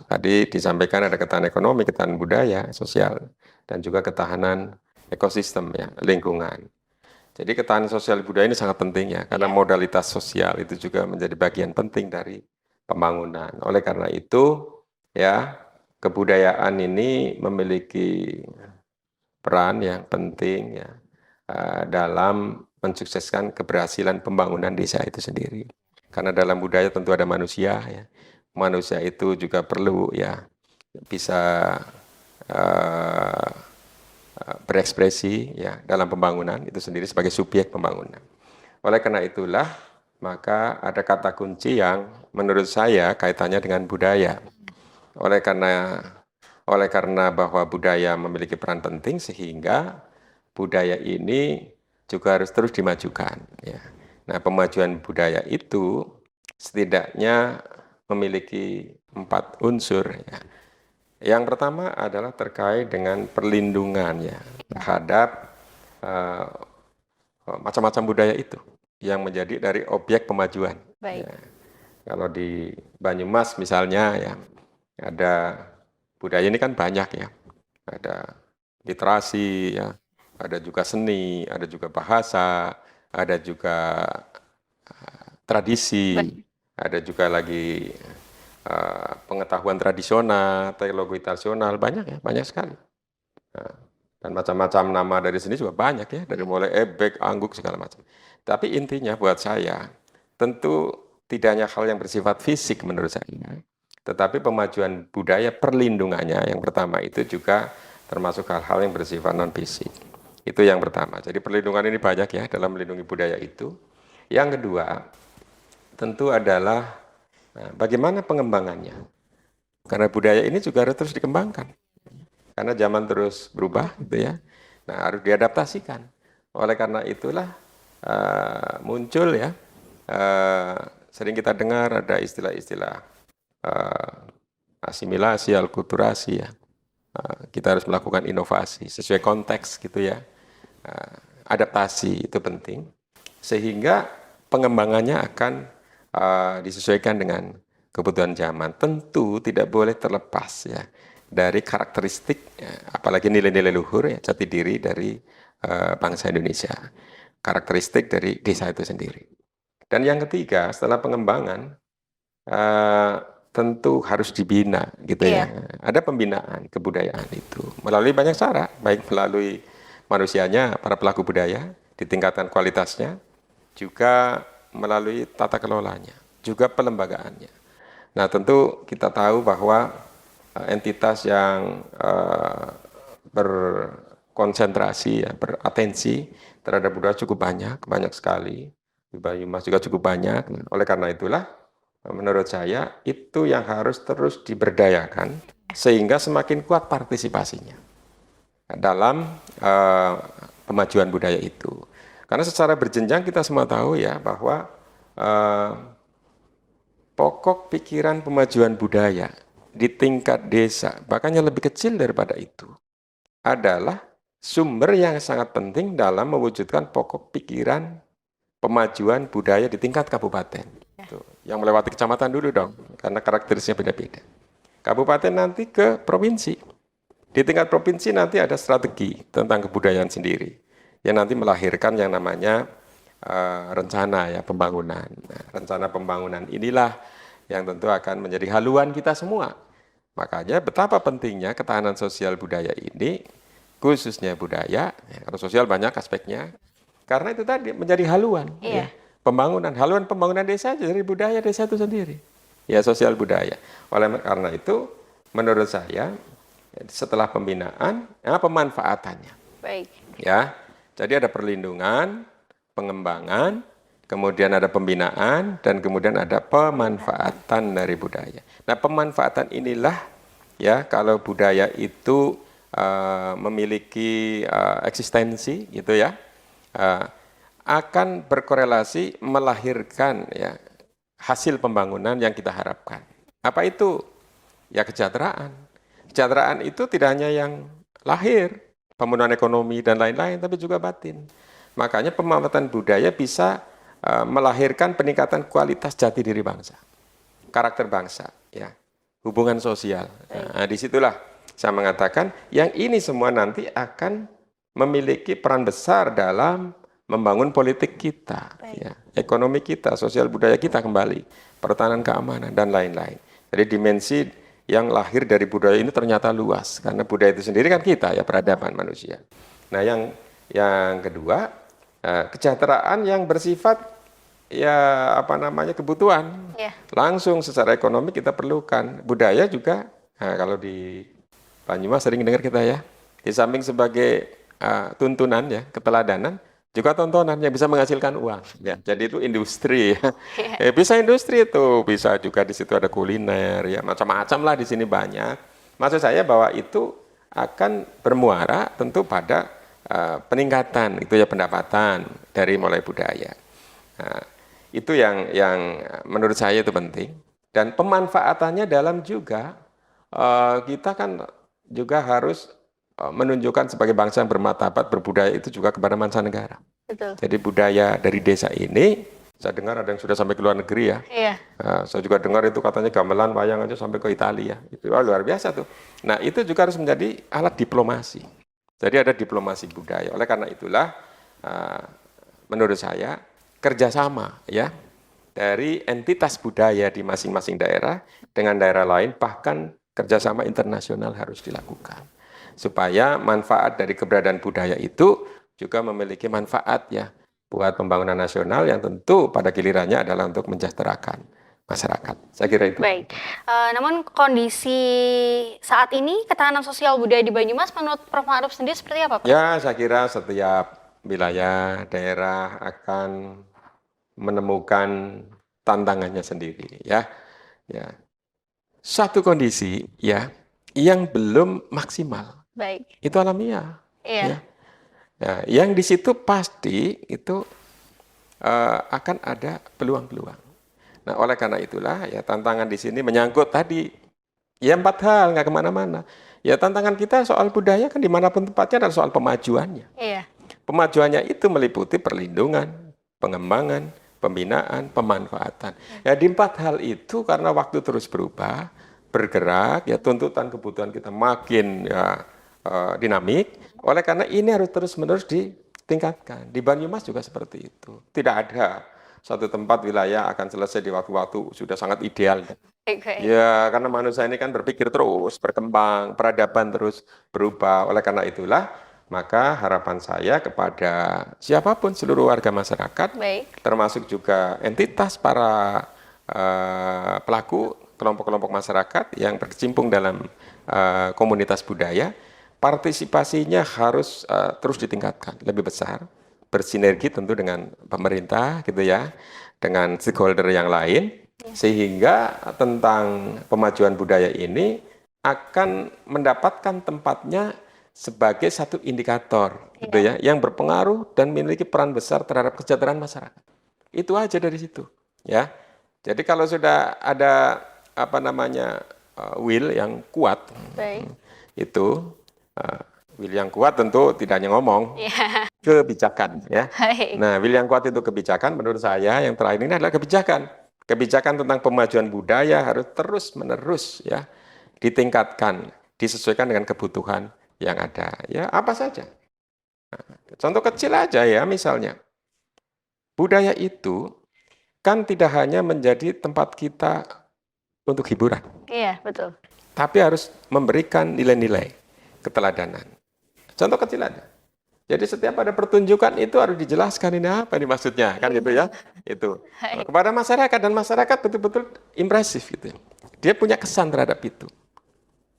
Tadi disampaikan ada ketahanan ekonomi, ketahanan budaya, sosial, dan juga ketahanan ekosistem ya, lingkungan. Jadi ketahanan sosial budaya ini sangat penting ya, karena modalitas sosial itu juga menjadi bagian penting dari pembangunan. Oleh karena itu ya, kebudayaan ini memiliki peran yang penting ya dalam mensukseskan keberhasilan pembangunan desa itu sendiri. Karena dalam budaya tentu ada manusia ya. Manusia itu juga perlu ya bisa berekspresi ya dalam pembangunan itu sendiri sebagai subjek pembangunan. Oleh karena itulah maka ada kata kunci yang menurut saya kaitannya dengan budaya. Oleh karena bahwa budaya memiliki peran penting sehingga budaya ini juga harus terus dimajukan ya. Nah, pemajuan budaya itu setidaknya memiliki 4 unsur ya. Yang pertama adalah terkait dengan perlindungan ya terhadap macam-macam budaya itu yang menjadi dari objek pemajuan. Ya. Kalau di Banyumas misalnya ya ada budaya ini kan banyak ya. Ada literasi ya, ada juga seni, ada juga bahasa, ada juga tradisi, ada juga lagi pengetahuan tradisional, teknologi tradisional, banyak ya, banyak sekali. Dan macam-macam nama dari sini juga banyak ya, dari mulai ebek, angguk, segala macam. Tapi intinya buat saya, tentu tidak hanya hal yang bersifat fisik menurut saya, tetapi pemajuan budaya perlindungannya yang pertama itu juga termasuk hal-hal yang bersifat non-fisik. Itu yang pertama. Jadi perlindungan ini banyak ya dalam melindungi budaya itu. Yang kedua, tentu adalah bagaimana pengembangannya. Karena budaya ini juga harus terus dikembangkan. Karena zaman terus berubah gitu ya. Nah, harus diadaptasikan. Oleh karena itulah muncul ya sering kita dengar ada istilah-istilah eh, asimilasi, alkulturasi ya. Kita harus melakukan inovasi sesuai konteks gitu ya. Adaptasi itu penting sehingga pengembangannya akan disesuaikan dengan kebutuhan zaman. Tentu tidak boleh terlepas ya dari karakteristik ya, apalagi nilai-nilai luhur ya, jati diri dari bangsa Indonesia. Karakteristik dari desa itu sendiri. Dan yang ketiga, setelah pengembangan tentu harus dibina gitu ya. Ada pembinaan kebudayaan itu melalui banyak cara, baik melalui manusianya, para pelaku budaya, ditingkatkan kualitasnya, juga melalui tata kelolanya, juga pelembagaannya. Nah, tentu kita tahu bahwa entitas yang berkonsentrasi, ya, beratensi terhadap budaya cukup banyak sekali. Di Banyumas juga cukup banyak. Oleh karena itulah, menurut saya itu yang harus terus diberdayakan sehingga semakin kuat partisipasinya dalam pemajuan budaya itu. Karena secara berjenjang kita semua tahu ya bahwa pokok pikiran pemajuan budaya di tingkat desa, bahkan yang lebih kecil daripada itu, adalah sumber yang sangat penting dalam mewujudkan pokok pikiran pemajuan budaya di tingkat kabupaten. Tuh, yang melewati kecamatan dulu dong, karena karakteristiknya beda-beda. Kabupaten nanti ke provinsi. Di tingkat provinsi nanti ada strategi tentang kebudayaan sendiri, yang nanti melahirkan yang namanya rencana ya pembangunan. Nah, rencana pembangunan inilah yang tentu akan menjadi haluan kita semua. Makanya betapa pentingnya ketahanan sosial budaya ini, khususnya budaya, ya, kalau sosial banyak aspeknya, karena itu tadi menjadi haluan. Ya, pembangunan, haluan pembangunan desa dari budaya desa itu sendiri. Ya, sosial budaya. Oleh karena itu, menurut saya, setelah pembinaan, ya, pemanfaatannya. Baik. Ya, jadi ada perlindungan, pengembangan, kemudian ada pembinaan, dan kemudian ada pemanfaatan dari budaya. Nah, pemanfaatan inilah, ya, kalau budaya itu memiliki eksistensi, gitu ya, akan berkorelasi melahirkan ya hasil pembangunan yang kita harapkan. Apa itu? Ya kesejahteraan. Kesejahteraan itu tidak hanya yang lahir, pemenuhan ekonomi dan lain-lain, tapi juga batin. Makanya pemanfaatan budaya bisa melahirkan peningkatan kualitas jati diri bangsa, karakter bangsa, ya, hubungan sosial. Nah, disitulah saya mengatakan yang ini semua nanti akan memiliki peran besar dalam membangun politik kita, ya, ekonomi kita, sosial budaya kita kembali, pertahanan keamanan dan lain-lain. Jadi dimensi yang lahir dari budaya ini ternyata luas karena budaya itu sendiri kan kita ya peradaban manusia. Nah, yang kedua, kesejahteraan yang bersifat ya apa namanya kebutuhan. Langsung secara ekonomi kita perlukan. Budaya juga, nah, kalau di Banyumas sering dengar kita ya, di samping sebagai tuntunan ya, keteladanan, juga tontonan yang bisa menghasilkan uang. Ya, jadi itu industri. Ya. Bisa industri itu, bisa juga di situ ada kuliner, ya macam-macam lah di sini banyak. Maksud saya bahwa itu akan bermuara tentu pada peningkatan itu ya pendapatan dari mulai budaya. Nah, itu yang menurut saya itu penting. Dan pemanfaatannya dalam juga kita kan juga harus menunjukkan sebagai bangsa yang bermartabat berbudaya itu juga kepada mancanegara. Betul. Jadi budaya dari desa ini, saya dengar ada yang sudah sampai ke luar negeri ya. Iya. Saya juga dengar itu katanya gamelan wayang aja sampai ke Italia. Itu luar biasa tuh. Nah, itu juga harus menjadi alat diplomasi. Jadi ada diplomasi budaya. Oleh karena itulah, menurut saya kerjasama ya dari entitas budaya di masing-masing daerah dengan daerah lain, bahkan kerjasama internasional harus dilakukan. Supaya manfaat dari keberadaan budaya itu juga memiliki manfaat ya buat pembangunan nasional yang tentu pada gilirannya adalah untuk mensejahterakan masyarakat. Saya kira itu. Baik. Namun kondisi saat ini ketahanan sosial budaya di Banyumas menurut Prof. Ma'ruf sendiri seperti apa, Pak? Ya, saya kira setiap wilayah daerah akan menemukan tantangannya sendiri ya. Ya. Satu kondisi ya yang belum maksimal. Baik. Itu alamiah. Iya. Ya. Nah, yang di situ pasti itu akan ada peluang-peluang. Nah, oleh karena itulah ya tantangan di sini menyangkut tadi ya 4 hal, nggak kemana-mana. Ya tantangan kita soal budaya kan dimanapun tempatnya adalah soal pemajuannya. Iya. Pemajuannya itu meliputi perlindungan, pengembangan, pembinaan, pemanfaatan. Ya di 4 hal itu karena waktu terus berubah, bergerak, ya tuntutan kebutuhan kita makin ya, dinamik. Oleh karena ini harus terus-menerus ditingkatkan. Di Banyumas juga seperti itu. Tidak ada satu tempat wilayah akan selesai di waktu-waktu sudah sangat ideal. Oke. Ya, karena manusia ini kan berpikir terus, berkembang, peradaban terus berubah. Oleh karena itulah, maka harapan saya kepada siapapun seluruh warga masyarakat, Baik. termasuk juga entitas para pelaku kelompok-kelompok masyarakat yang berkecimpung dalam komunitas budaya, partisipasinya harus terus ditingkatkan, lebih besar, bersinergi tentu dengan pemerintah, gitu ya, dengan stakeholder yang lain. Sehingga tentang pemajuan budaya ini akan mendapatkan tempatnya sebagai satu indikator gitu ya, yang berpengaruh dan memiliki peran besar terhadap kesejahteraan masyarakat. Itu aja dari situ ya. Jadi kalau sudah ada apa namanya will yang kuat, Baik. itu will yang kuat tentu tidak hanya ngomong, Iya. kebijakan ya. Baik. Nah, will yang kuat itu kebijakan, menurut saya yang terakhir ini adalah kebijakan. Kebijakan tentang pemajuan budaya harus terus-menerus ya ditingkatkan, disesuaikan dengan kebutuhan yang ada. Ya, apa saja. Nah, contoh kecil aja ya, misalnya. Budaya itu kan tidak hanya menjadi tempat kita untuk hiburan, Iya, betul. tapi harus memberikan nilai-nilai keteladanan. Contoh kecil aja. Jadi setiap ada pertunjukan itu harus dijelaskan ini apa ini maksudnya, kan gitu ya. Itu kepada masyarakat dan masyarakat betul-betul impresif gitu. Dia punya kesan terhadap itu.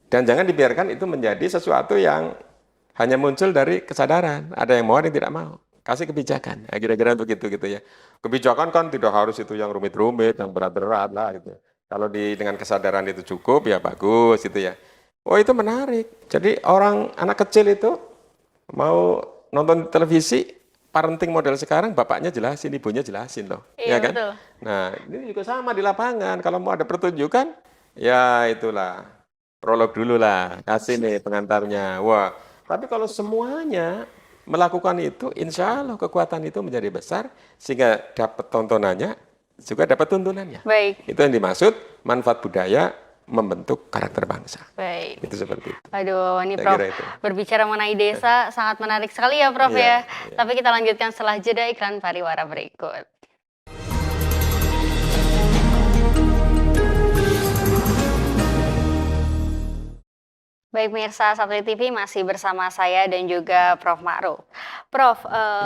Dan jangan dibiarkan itu menjadi sesuatu yang hanya muncul dari kesadaran. Ada yang mau, ada yang tidak mau. Kasih kebijakan. Nah, kira-kira untuk itu gitu ya. Kebijakan kan tidak harus itu yang rumit-rumit, yang berat-berat lah gitu. Kalau dengan kesadaran itu cukup ya bagus gitu ya. Oh itu menarik. Jadi anak kecil itu mau nonton televisi, parenting model sekarang, bapaknya jelasin, ibunya jelasin loh. Iya, Ya kan? betul. Nah, ini juga sama di lapangan. Kalau mau ada pertunjukan, ya itulah. Prolog dulu lah, kasih nih pengantarnya. Wah, tapi kalau semuanya melakukan itu, insya Allah kekuatan itu menjadi besar, sehingga dapat tontonannya, juga dapat tuntunannya. Baik. Itu yang dimaksud manfaat budaya membentuk karakter bangsa. Baik. Itu seperti itu. Aduh, ini Saya Prof kira itu. berbicara mengenai desa sangat menarik sekali ya Prof Iya, ya. iya. Tapi kita lanjutkan setelah jeda iklan pariwara berikut. Baik pemirsa Satelit TV masih bersama saya dan juga Prof Ma'ruf. Prof,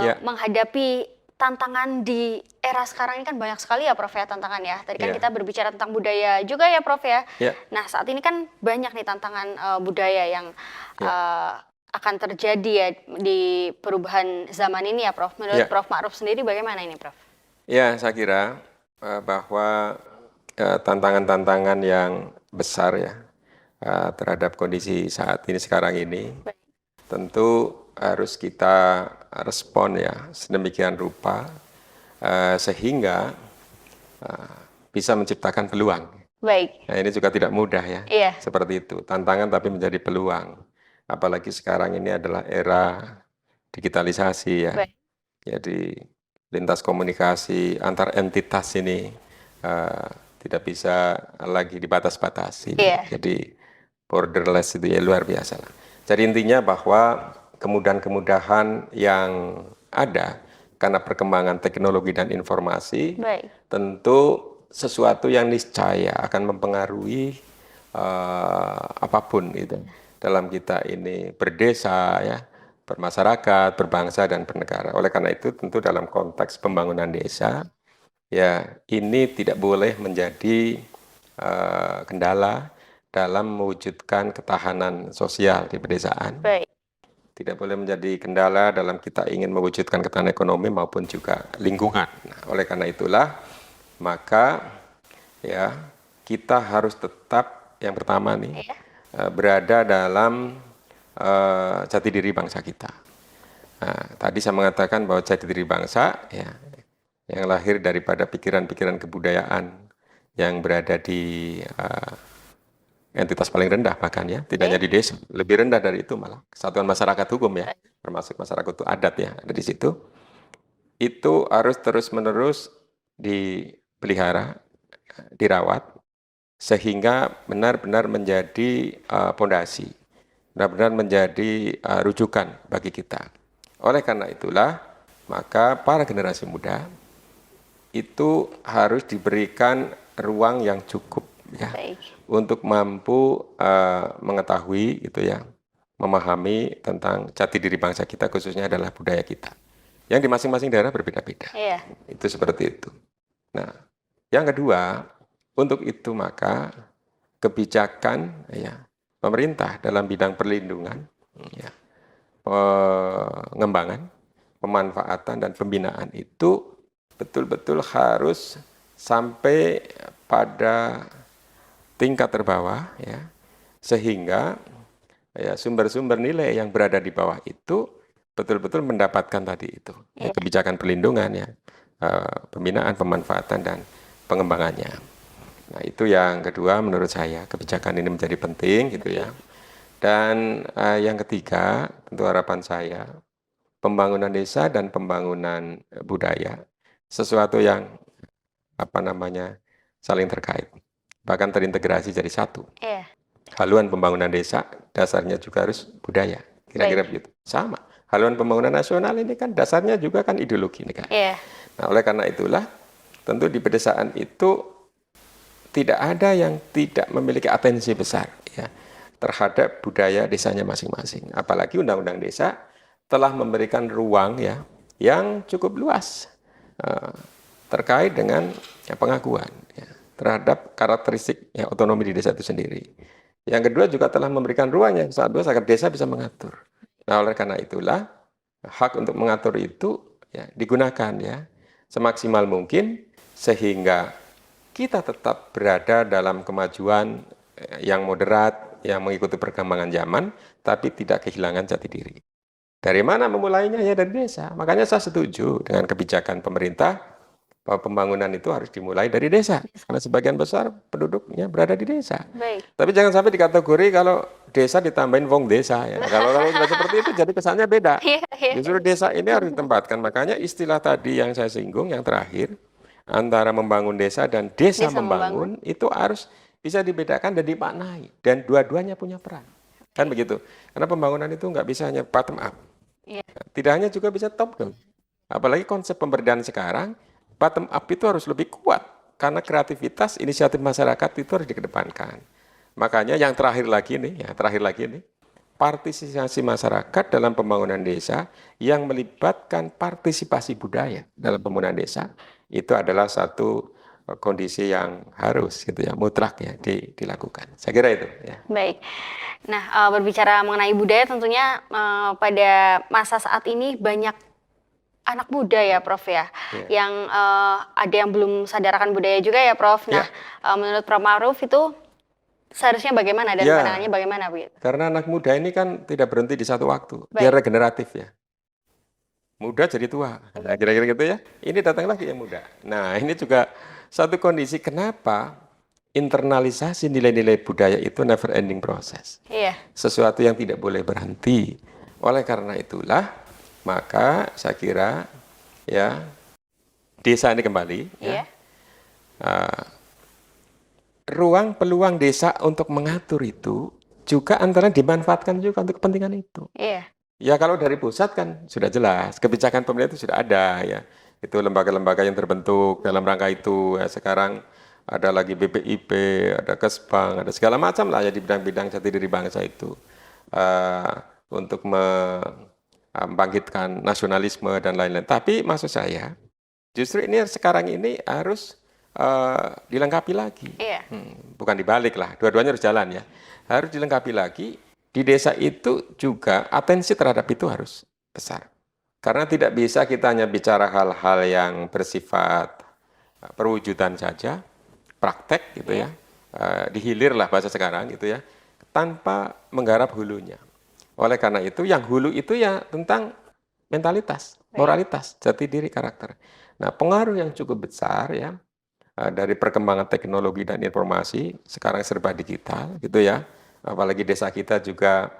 Ya. menghadapi tantangan di era sekarang ini kan banyak sekali ya Prof ya tantangan ya. Tadi kan Ya. kita berbicara tentang budaya juga ya Prof ya. Ya. Nah saat ini kan banyak nih tantangan budaya yang akan terjadi ya di perubahan zaman ini ya Prof. Menurut Ya. Prof Ma'ruf sendiri bagaimana ini Prof? Ya, saya kira bahwa tantangan-tantangan yang besar ya terhadap kondisi saat ini sekarang ini Baik. tentu harus kita respon ya sedemikian rupa sehingga bisa menciptakan peluang. Baik. Nah, ini juga tidak mudah ya. Iya. Seperti itu, tantangan tapi menjadi peluang. Apalagi sekarang ini adalah era digitalisasi ya. Baik. Jadi lintas komunikasi antar entitas ini tidak bisa lagi dibatas-batasi. Iya. Jadi borderless itu ya luar biasa lah. Jadi intinya bahwa kemudahan-kemudahan yang ada karena perkembangan teknologi dan informasi Baik. tentu sesuatu yang niscaya akan mempengaruhi apapun itu dalam kita ini berdesa ya, bermasyarakat, berbangsa dan bernegara. Oleh karena itu tentu dalam konteks pembangunan desa ya ini tidak boleh menjadi kendala dalam mewujudkan ketahanan sosial di pedesaan. Baik. Tidak boleh menjadi kendala dalam kita ingin mewujudkan ketahanan ekonomi maupun juga lingkungan. Nah, oleh karena itulah maka ya kita harus tetap yang pertama nih berada dalam jati diri bangsa kita. Nah, tadi saya mengatakan bahwa jati diri bangsa ya yang lahir daripada pikiran-pikiran kebudayaan yang berada di entitas paling rendah bahkan ya, tidak Oke. hanya di desa, lebih rendah dari itu malah. Kesatuan Masyarakat Hukum ya, termasuk masyarakat itu adat ya, ada di situ. Itu harus terus-menerus dipelihara, dirawat, sehingga benar-benar menjadi pondasi, benar-benar menjadi rujukan bagi kita. Oleh karena itulah, maka para generasi muda itu harus diberikan ruang yang cukup ya, Baik. untuk mampu mengetahui gitu ya, memahami tentang jati diri bangsa kita, khususnya adalah budaya kita. Yang di masing-masing daerah berbeda-beda. Iya. Itu seperti itu. Nah, yang kedua, untuk itu maka kebijakan ya pemerintah dalam bidang perlindungan, ya, pengembangan, pemanfaatan dan pembinaan itu betul-betul harus sampai pada tingkat terbawah ya, sehingga ya sumber-sumber nilai yang berada di bawah itu betul-betul mendapatkan tadi itu ya, kebijakan perlindungan ya, pembinaan, pemanfaatan dan pengembangannya. Nah, itu yang kedua menurut saya kebijakan ini menjadi penting gitu ya. Dan yang ketiga tentu harapan saya pembangunan desa dan pembangunan budaya sesuatu yang apa namanya saling terkait, bahkan terintegrasi jadi satu. Iya. Haluan pembangunan desa dasarnya juga harus budaya, kira-kira begitu. Sama. Haluan pembangunan nasional ini kan dasarnya juga kan ideologi negara. Iya. Nah, oleh karena itulah tentu di pedesaan itu tidak ada yang tidak memiliki atensi besar ya terhadap budaya desanya masing-masing. Apalagi Undang-Undang Desa telah memberikan ruang ya yang cukup luas terkait dengan ya, pengakuan ya, terhadap karakteristik ya, otonomi di desa itu sendiri. Yang kedua juga telah memberikan ruang yang sangat luas agar desa bisa mengatur. Nah, oleh karena itulah hak untuk mengatur itu ya, digunakan ya semaksimal mungkin sehingga kita tetap berada dalam kemajuan yang moderat, yang mengikuti perkembangan zaman, tapi tidak kehilangan jati diri. Dari mana memulainya? Ya dari desa. Makanya saya setuju dengan kebijakan pemerintah bahwa pembangunan itu harus dimulai dari desa. Karena sebagian besar penduduknya berada di desa. Baik. Tapi jangan sampai dikategori kalau desa ditambahin wong desa. Ya. Kalau sudah seperti itu jadi kesannya beda. Justru desa ini harus ditempatkan. Makanya istilah tadi yang saya singgung, yang terakhir, antara membangun desa dan desa membangun, itu harus bisa dibedakan dan dimaknai. Dan dua-duanya punya peran. Kan begitu. Karena pembangunan itu nggak bisa hanya bottom up. Tidak hanya juga bisa top down. Apalagi konsep pemberdayaan sekarang, bottom up itu harus lebih kuat. Karena kreativitas, inisiatif masyarakat itu harus dikedepankan. Makanya yang terakhir lagi nih, partisipasi masyarakat dalam pembangunan desa yang melibatkan partisipasi budaya dalam pembangunan desa, itu adalah satu kondisi yang harus gitu ya, mutlak ya dilakukan. Saya kira itu ya. Baik. Nah, berbicara mengenai budaya tentunya pada masa saat ini banyak anak muda ya Prof ya, yang ada yang belum sadar akan budaya juga ya Prof. Nah, menurut Prof Ma'ruf itu seharusnya bagaimana dan pandangannya bagaimana begitu? Karena anak muda ini kan tidak berhenti di satu waktu, dia regeneratif ya. Muda jadi tua, nah, kira-kira gitu ya. Ini datang lagi yang muda. Nah, ini juga satu kondisi kenapa internalisasi nilai-nilai budaya itu never ending proses. Iya. Sesuatu yang tidak boleh berhenti. Oleh karena itulah, maka saya kira ya desa ini kembali. Iya. Ruang peluang desa untuk mengatur itu juga antara dimanfaatkan juga untuk kepentingan itu. Iya. Ya kalau dari pusat kan sudah jelas, kebijakan pemerintah itu sudah ada ya. Itu lembaga-lembaga yang terbentuk dalam rangka itu. Ya, sekarang ada lagi BPIP, ada Kesbang, ada segala macam lah ya di bidang-bidang jati diri bangsa itu. Untuk membangkitkan nasionalisme dan lain-lain. Tapi maksud saya, justru ini sekarang ini harus dilengkapi lagi. Iya. Bukan dibalik lah, dua-duanya harus jalan ya. Harus dilengkapi lagi. Di desa itu juga atensi terhadap itu harus besar. Karena tidak bisa kita hanya bicara hal-hal yang bersifat perwujudan saja, praktek gitu ya, dihilir lah bahasa sekarang gitu ya, tanpa menggarap hulunya. Oleh karena itu yang hulu itu ya tentang mentalitas, moralitas, jati diri, karakter. Nah pengaruh yang cukup besar ya dari perkembangan teknologi dan informasi sekarang serba digital gitu ya. Apalagi desa kita juga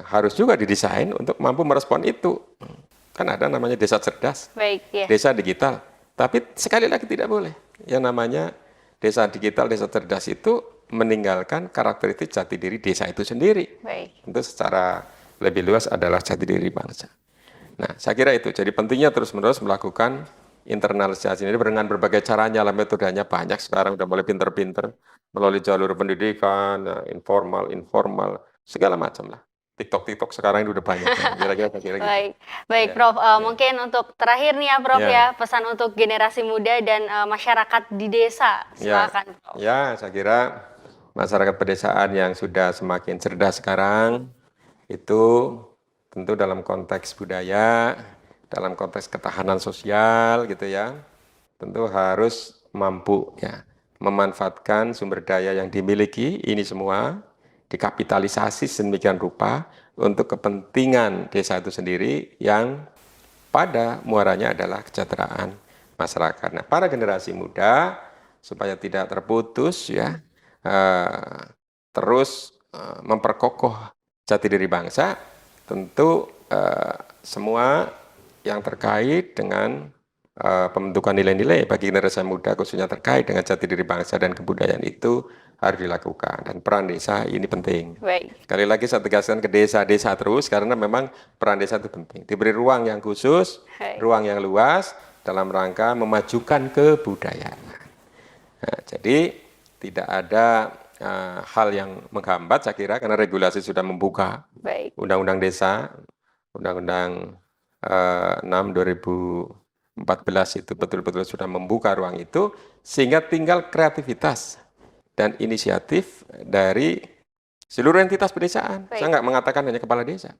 harus juga didesain untuk mampu merespon itu. Kan ada namanya desa cerdas, Baik, ya. desa digital. Tapi sekali lagi tidak boleh. Yang namanya desa digital, desa cerdas itu meninggalkan karakteristik jati diri desa itu sendiri. Baik. Itu secara lebih luas adalah jati diri bangsa. Nah, saya kira itu. Jadi pentingnya terus-menerus melakukan internalisasi ini dengan berbagai caranya lah, metodenya banyak sekarang udah mulai pinter-pinter melalui jalur pendidikan, informal, segala macam lah. TikTok sekarang ini udah banyak. Kira-kira saya kira gitu. Baik, Ya, Prof. Mungkin untuk terakhir nih ya, Prof Ya. ya, pesan untuk generasi muda dan masyarakat di desa. Silakan, Prof. Ya, saya kira masyarakat pedesaan yang sudah semakin cerdas sekarang itu tentu dalam konteks budaya, dalam konteks ketahanan sosial gitu ya, tentu harus mampu ya memanfaatkan sumber daya yang dimiliki ini semua dikapitalisasi sedemikian rupa untuk kepentingan desa itu sendiri yang pada muaranya adalah kesejahteraan masyarakat. Nah, para generasi muda supaya tidak terputus ya terus memperkokoh jati diri bangsa, tentu semua yang terkait dengan pembentukan nilai-nilai bagi generasi muda khususnya terkait dengan jati diri bangsa dan kebudayaan itu harus dilakukan dan peran desa ini penting. Baik. Sekali lagi saya tegaskan ke desa-desa terus karena memang peran desa itu penting. Diberi ruang yang khusus, ruang yang luas dalam rangka memajukan kebudayaan. Nah, jadi tidak ada hal yang menghambat saya kira karena regulasi sudah membuka. Baik. Undang-undang Desa, Undang-Undang 6/2014 itu betul-betul sudah membuka ruang itu sehingga tinggal kreativitas dan inisiatif dari seluruh entitas pedesaan. Baik. Saya nggak mengatakan hanya kepala desa.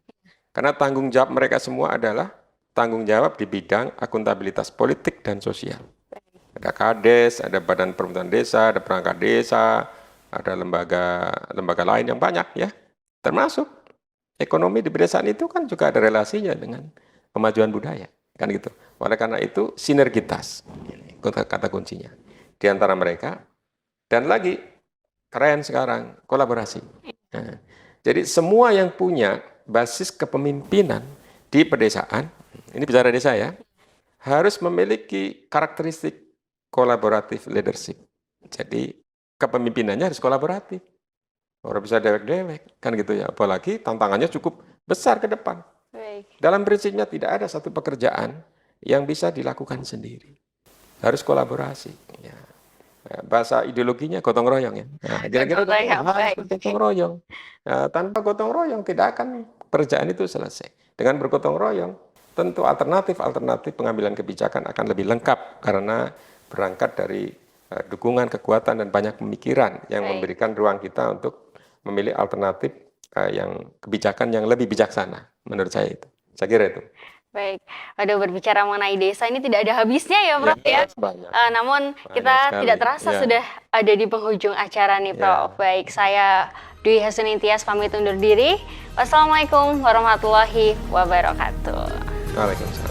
Karena tanggung jawab mereka semua adalah tanggung jawab di bidang akuntabilitas politik dan sosial. Ada Kades, ada Badan Permutuan Desa, ada perangkat desa, ada lembaga lain yang banyak ya. Termasuk ekonomi di pedesaan itu kan juga ada relasinya dengan kemajuan budaya. Kan gitu. Oleh karena itu sinergitas, kata kuncinya. Di antara mereka. Dan lagi, keren sekarang, kolaborasi. Nah, jadi semua yang punya basis kepemimpinan di pedesaan, ini bicara desa ya, harus memiliki karakteristik kolaboratif leadership. Jadi kepemimpinannya harus kolaboratif. Orang bisa dewek-dewek, kan gitu ya. Apalagi tantangannya cukup besar ke depan. Baik. Dalam prinsipnya tidak ada satu pekerjaan yang bisa dilakukan sendiri. Harus kolaborasi. Ya. Bahasa ideologinya gotong royong ya. Nah, kira-kira gotong royong. Nah, tanpa gotong royong tidak akan pekerjaan itu selesai. Dengan bergotong royong, tentu alternatif pengambilan kebijakan akan lebih lengkap karena berangkat dari dukungan, kekuatan dan banyak pemikiran yang memberikan ruang kita untuk memilih alternatif yang kebijakan yang lebih bijaksana menurut saya itu. Saya kira itu. Baik, aduh berbicara mengenai desa ini tidak ada habisnya ya, Prof ya. Namun kita tidak terasa sudah ada di penghujung acara nih, Prof. Baik, saya Dwi Hasunitias pamit undur diri. Wassalamualaikum warahmatullahi wabarakatuh. Waalaikumsalam.